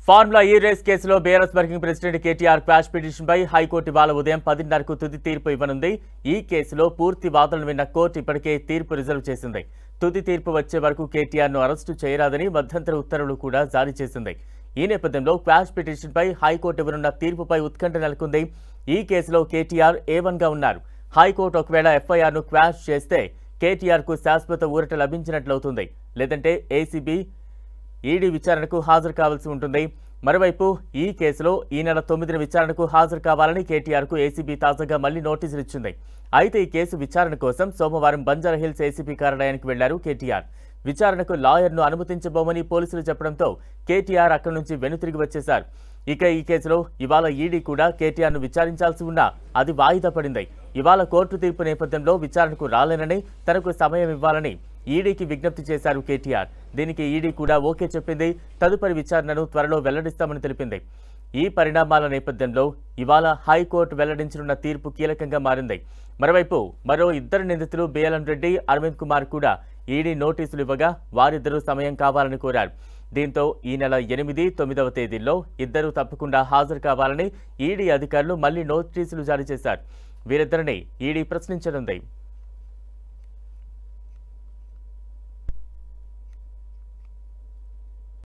Formula ఈ race కేసులో BRS working president KTR quash పిటిషన్పై హైకోర్టు ఇవాళ ఉదయం 10:30కు తుది తీర్పు ఇవ్వనుంది. ఈ కేసులో పూర్తి వాదనలు విన్న కోర్టు ఇప్పటికే తీర్పు రిజర్వ్ చేసింది. తుది తీర్పు వచ్చే వరకు కేటీఆర్ను అరెస్టు చేయరాదని మధ్యంతర ఉత్తర్వులు కూడా జారీ చేసింది. ఈ నేపథ్యంలో క్వాష్ పిటిషన్పై హైకోర్టు ఇవ్వనున్న తీర్పుపై ఉత్కంఠ నెలకొంది. ఈ కేసులో కేటీఆర్ A1గా ఉన్నారు. హైకోర్టు ఒకవేళ ఎఫ్ఐఆర్ను క్వాష్ చేస్తే కేటీఆర్కు శాశ్వత ఊరట లభించినట్లవుతుంది. లేదంటే ఏసీబీ ఈడీ విచారణకు హాజరు కావాల్సి ఉంటుంది. మరోవైపు ఈ కేసులో ఈ నెల 9న విచారణకు హాజరు కావాలని కేటీఆర్కు ఏసీబీ తాజాగా మళ్లీ నోటీసులు ఇచ్చింది. అయితే ఈ కేసు విచారణ కోసం సోమవారం బంజారాహిల్స్ ఏసీబీ కార్యాలయానికి వెళ్లారు కేటీఆర్. విచారణకు లాయర్ను అనుమతించబోమని పోలీసులు చెప్పడంతో కేటీఆర్ అక్కడి నుంచి వెనుతిరిగి వచ్చేశారు. ఇక ఈ కేసులో ఇవాళ ఈడీ కూడా కేటీఆర్ను విచారించాల్సి ఉన్నా అది వాయిదా పడింది. ఇవాళ కోర్టు తీర్పు నేపథ్యంలో విచారణకు రాలేనని, తనకు సమయం ఇవ్వాలని ఈడీకి విజ్ఞప్తి చేశారు కేటీఆర్. దీనికి ఈడీ కూడా ఓకే చెప్పింది. తదుపరి విచారణను త్వరలో వెల్లడిస్తామని తెలిపింది. ఈ పరిణామాల నేపథ్యంలో ఇవాళ హైకోర్టు వెల్లడించనున్న తీర్పు కీలకంగా మారింది. మరోవైపు మరో ఇద్దరు నిందితులు బిఎల్ఎన్ రెడ్డి, అరవింద్ కుమార్ కూడా ఈడీ నోటీసులు ఇవ్వగా వారిద్దరూ సమయం కావాలని కోరారు. దీంతో ఈ నెల 8, 9వ తేదీల్లో ఇద్దరూ తప్పకుండా హాజరు కావాలని ఈడీ అధికారులు మళ్లీ నోటీసులు జారీ చేశారు. వీరిద్దరిని ఈడీ ప్రశ్నించనుంది.